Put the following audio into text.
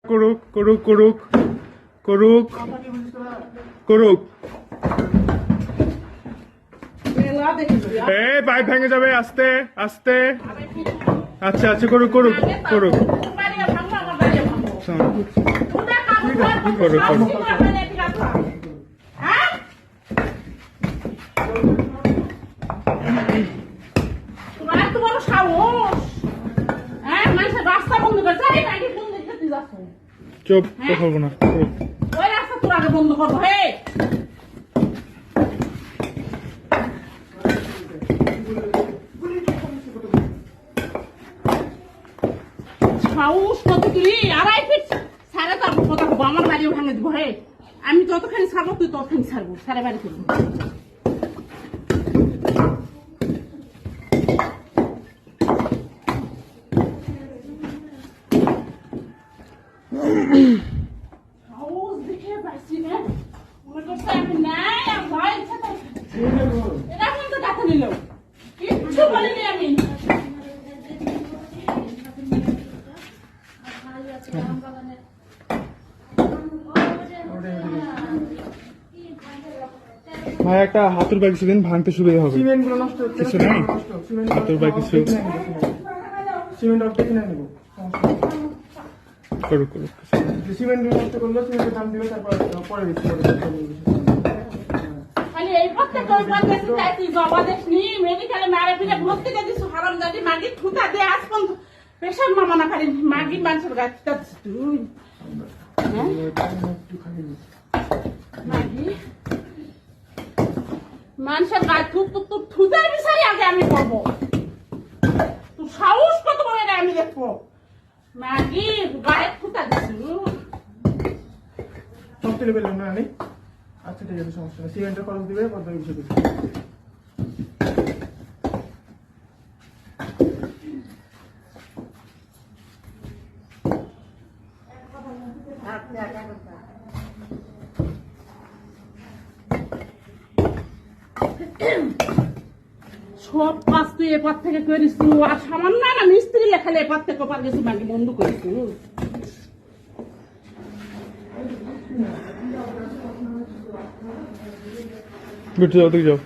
করুক করুক করুক করুক করুক এই পাইপ ভেঙে যাবে আস্তে আস্তে। আচ্ছা আচ্ছা করুক করুক করুক করুক করুক। চুপ কথা বলবো না। ওই রাস্তা তোর আগে বন্ধ করবো। হে সাহস কত তুই 2.5 ফিট সাড়ে তার কথা বলবো। আমার বাড়িও ভাঙে দিব। হে আমি যতখানি ছাড়বো তুই ততখানি ছাড়বো। সাড়ে বাড়ি করবো। ভাই একটা হাতুর বাইক দিন ভাঙতে সুবিধা হবে। সিমেন্টগুলো নষ্ট হচ্ছে, কিছু নাই হাতুর বাইক কিছু সিমেন্ট অফ কিনে নেব। করুক করুক। সিমেন্টগুলো নষ্ট করলে সিমেন্টের দাম দিবে, তারপর পরে বিক্রি করবে। খালি এই প্রত্যেকটা ওই পঞ্চায়েতে যাই তুই জমা দিসনি, মেডিকেলে মারা পিলে ভর্তি করে দিস, হারামজাদি মাগি থুতা দে আজ পর্যন্ত পেশাব মামা না পারি মাগি মানুষের গাছ থুতা দিস তুই। মাগি মানুষের গাছ থুতার বিষয়ে আগে আমি করবো। তুই সাহস কত বলে না আমি দেখবো। মাগি গায়ে থুতা দিস সব তুলে পেলাম না আমি। আচ্ছা ঠিক আছে, সমস্যা নেই। সিমেন্টের খরচ দিবে, কত বিষয় দিবে। সব কাজ তুই এপার থেকে করিস তুই, আর সামান্য না মিস্ত্রি লেখালে এপার থেকে ওপার গেছি মাগি বন্ধ করিস তুই। বিট্টু যাও, তুই যাও।